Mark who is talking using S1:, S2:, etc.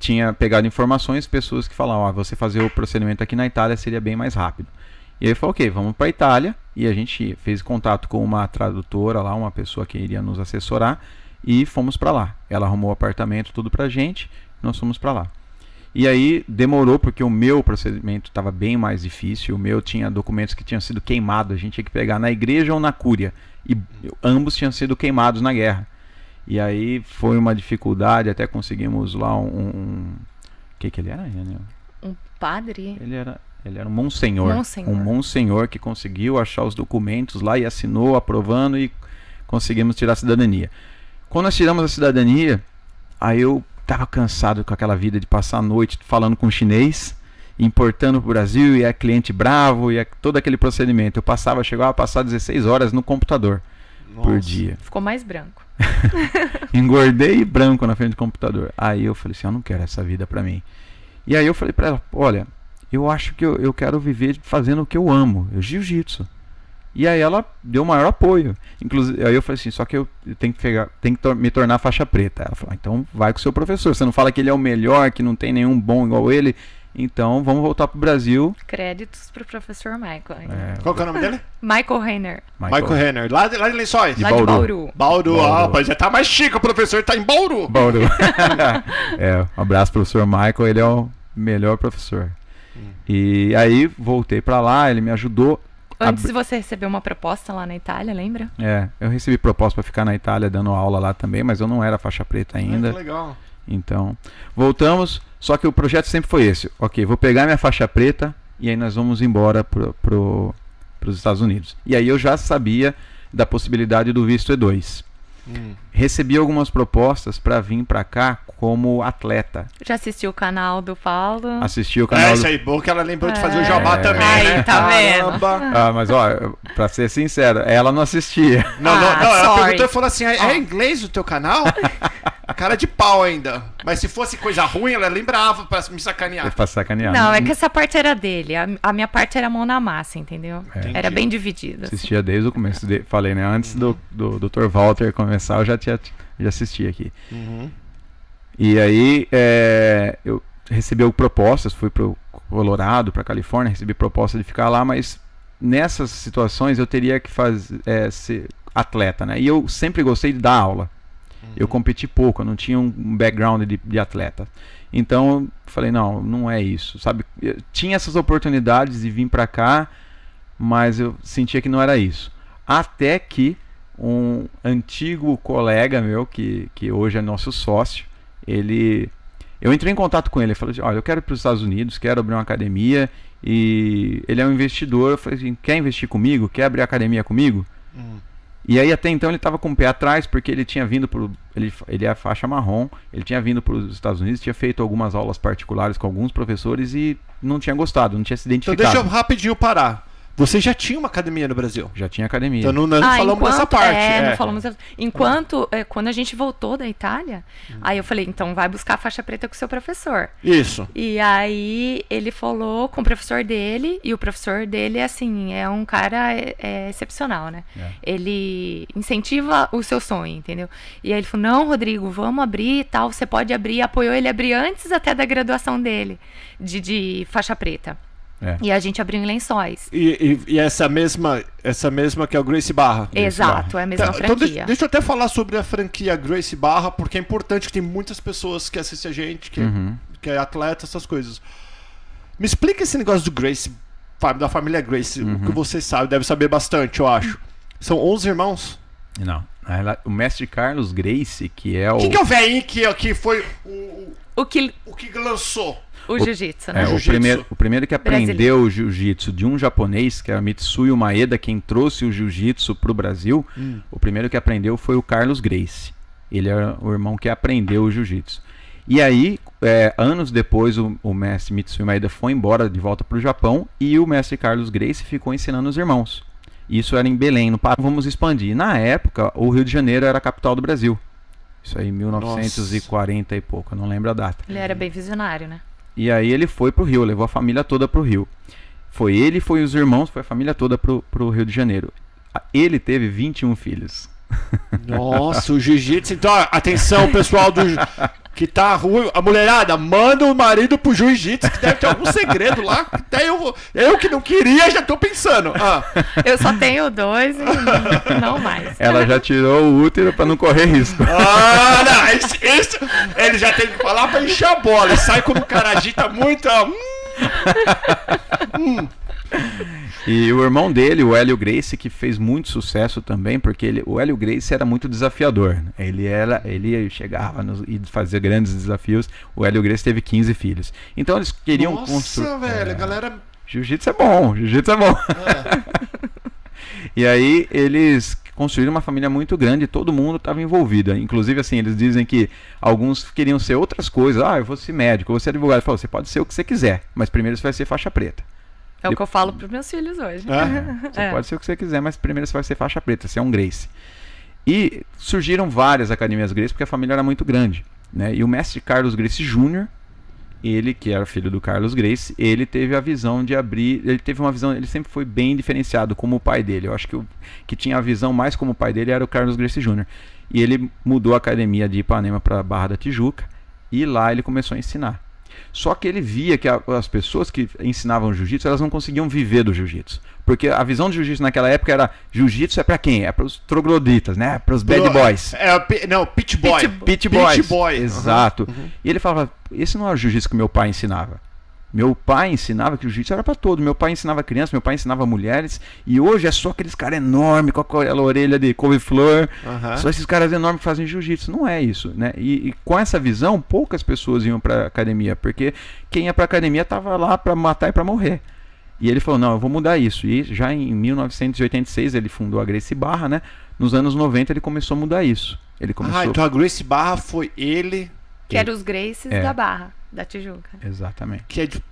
S1: tinha pegado informações, pessoas que falavam, você fazer o procedimento aqui na Itália seria bem mais rápido. E aí ele falou, ok, vamos para a Itália, e a gente fez contato com uma tradutora lá, uma pessoa que iria nos assessorar, e fomos para lá. Ela arrumou o apartamento, tudo pra gente, nós fomos para lá. E aí demorou, porque o meu procedimento estava bem mais difícil, o meu tinha documentos que tinham sido queimados, a gente tinha que pegar na igreja ou na cúria, e ambos tinham sido queimados na guerra. E aí foi uma dificuldade, até conseguimos lá o que ele era?
S2: Um padre?
S1: Ele era um monsenhor. Um monsenhor que conseguiu achar os documentos lá e assinou, aprovando, e conseguimos tirar a cidadania. Quando nós tiramos a cidadania, aí eu estava cansado com aquela vida de passar a noite falando com chinês, importando para o Brasil, e é cliente bravo, e é todo aquele procedimento. Chegava a passar 16 horas no computador por dia.
S2: Ficou mais branco.
S1: Engordei branco na frente do computador. Aí eu falei assim, eu não quero essa vida pra mim. E aí eu falei pra ela, olha, eu acho que eu quero viver fazendo o que eu amo, jiu-jitsu. E aí ela deu o maior apoio. Inclusive, aí eu falei assim, só que eu tenho que me tornar faixa preta. Ela falou, então vai com o seu professor. Você não fala que ele é o melhor, que não tem nenhum bom igual ele. Então vamos voltar pro Brasil.
S2: Créditos pro professor Michael.
S3: Qual que é o nome dele?
S2: Michael Renner.
S3: Michael Renner. Lá de Lençóis?
S2: Lá de Bauru.
S3: Bauru. Rapaz, já tá mais chique, o professor tá em Bauru.
S1: Um abraço pro professor Michael, ele é o melhor professor. E aí voltei pra lá, ele me ajudou.
S2: Antes você recebeu uma proposta lá na Itália, lembra?
S1: Eu recebi proposta pra ficar na Itália dando aula lá também, mas eu não era faixa preta ainda.
S3: Que legal.
S1: Então, voltamos, só que o projeto sempre foi esse. Ok, vou pegar minha faixa preta e aí nós vamos embora pros Estados Unidos. E aí eu já sabia da possibilidade do visto E2. Recebi algumas propostas para vir para cá como atleta.
S2: Já assistiu o canal do Paulo?
S1: Assisti o canal
S3: isso aí, bom que ela lembrou de fazer o jabá também,
S2: aí,
S3: né?
S2: Tá vendo?
S1: Mas ó, pra ser sincero, ela não assistia.
S3: Não, ela perguntou e falou assim, é inglês o teu canal? Cara de pau ainda. Mas se fosse coisa ruim, ela lembrava pra me sacanear.
S1: Pra sacanear.
S2: Não, é que essa parte era dele. A minha parte era mão na massa, entendeu? Era bem dividida.
S1: Assistia assim desde o começo. Falei, né? Antes do Dr. Walter começar, eu já assisti aqui. E aí, eu recebi propostas. Fui pro Colorado, pra Califórnia. Recebi proposta de ficar lá, mas nessas situações eu teria que ser atleta, né? E eu sempre gostei de dar aula. Eu competi pouco, eu não tinha um background de atleta. Então, falei, não é isso, sabe? Eu tinha essas oportunidades de vir pra cá, mas eu sentia que não era isso. Até que um antigo colega meu, que hoje é nosso sócio, eu entrei em contato com ele, falei assim, olha, eu quero ir para os Estados Unidos, quero abrir uma academia, e ele é um investidor. Eu falei assim, quer investir comigo? Quer abrir academia comigo? E aí até então ele estava com o pé atrás, porque ele tinha vindo ele é faixa marrom, ele tinha vindo para os Estados Unidos, tinha feito algumas aulas particulares com alguns professores e não tinha gostado, não tinha se identificado.
S3: Então deixa eu rapidinho parar. Você já tinha uma academia no Brasil?
S1: Já tinha academia.
S3: Então não falamos dessa parte.
S2: Não falamos. Enquanto, quando a gente voltou da Itália, aí eu falei, então vai buscar a faixa preta com o seu professor.
S3: Isso.
S2: E aí ele falou com o professor dele, e o professor dele, assim, é um cara excepcional, né? Ele incentiva o seu sonho, entendeu? E aí ele falou, não, Rodrigo, vamos abrir e tal, você pode abrir. Apoiou ele a abrir antes até da graduação dele, de faixa preta. E a gente abriu em Lençóis.
S3: E essa mesma que é o Gracie Barra.
S2: Exato, é a mesma franquia.
S3: Então deixa eu até falar sobre a franquia Gracie Barra, porque é importante, que tem muitas pessoas que assistem a gente, que é atleta, essas coisas. Me explica esse negócio do Gracie, da família Gracie, o que você sabe, deve saber bastante, eu acho. São 11 irmãos?
S1: Não. O mestre Carlos Gracie, que é o...
S3: Quem que é o velhinho que foi
S2: o que
S3: lançou?
S2: O jiu-jitsu, né?
S1: O primeiro que aprendeu o jiu-jitsu de um japonês, que era Mitsuyo Maeda, quem trouxe o jiu-jitsu para o Brasil, o primeiro que aprendeu foi o Carlos Gracie. Ele era o irmão que aprendeu o jiu-jitsu. E aí, anos depois, o mestre Mitsuyo Maeda foi embora de volta para o Japão e o mestre Carlos Gracie ficou ensinando os irmãos. Isso era em Belém, no Pará. Vamos expandir. Na época, o Rio de Janeiro era a capital do Brasil. Isso aí, 1940 e pouco, eu não lembro a data.
S2: Ele era bem visionário, né?
S1: E aí ele foi pro Rio, levou a família toda pro Rio. Foi ele, foi os irmãos, foi a família toda pro Rio de Janeiro. Ele teve 21 filhos.
S3: Nossa, o jiu-jitsu. Então, atenção, pessoal Que tá ruim. A mulherada, manda o marido pro jiu-jitsu, que deve ter algum segredo lá. Até eu que não queria, já tô pensando.
S2: Eu só tenho 2 e não mais.
S1: Ela já tirou o útero pra não correr risco.
S3: Não, isso ele já tem que falar pra encher a bola. E sai quando o cara agita muito.
S1: E o irmão dele, o Hélio Gracie, que fez muito sucesso também, porque o Hélio Gracie era muito desafiador. Né? Ele chegava e fazia grandes desafios. O Hélio Gracie teve 15 filhos. Então eles queriam construir.
S3: Nossa, velho, galera.
S1: Jiu-jitsu é bom, jiu-jitsu é bom. E aí eles construíram uma família muito grande, todo mundo estava envolvido. Inclusive, assim, eles dizem que alguns queriam ser outras coisas. Eu vou ser médico, eu vou ser advogado. Ele falou, você pode ser o que você quiser, mas primeiro você vai ser faixa preta.
S2: É o que eu falo pros meus filhos hoje.
S1: Você pode ser o que você quiser, mas primeiro você vai ser faixa preta, você é um Gracie. E surgiram várias academias Gracie, porque a família era muito grande. Né? E o mestre Carlos Gracie Jr., ele que era filho do Carlos Gracie, ele teve a visão de abrir, ele sempre foi bem diferenciado como o pai dele. Eu acho que que tinha a visão mais como o pai dele era o Carlos Gracie Jr. E ele mudou a academia de Ipanema para Barra da Tijuca, e lá ele começou a ensinar. Só que ele via que as pessoas que ensinavam jiu-jitsu, elas não conseguiam viver do jiu-jitsu. Porque a visão do jiu-jitsu naquela época era, jiu-jitsu é pra quem? É pros trogloditas, né? Pros bad boys.
S3: Pitch boy.
S1: Pitch boy. Exato. E ele falava, esse não é o jiu-jitsu que meu pai ensinava. Meu pai ensinava que o jiu-jitsu era pra todo. Meu pai ensinava crianças, meu pai ensinava mulheres. E hoje é só aqueles caras enormes, com aquela orelha de couve-flor. Só esses caras enormes que fazem jiu-jitsu. Não é isso, né? E com essa visão, poucas pessoas iam pra academia. Porque quem ia pra academia tava lá pra matar e pra morrer. E ele falou, não, eu vou mudar isso. E já em 1986 ele fundou a Gracie Barra, né? Nos anos 90 ele começou a mudar isso.
S3: Então a Gracie Barra foi ele...
S2: Que era os Gracies da Barra, da Tijuca.
S1: Exatamente.
S3: Que é de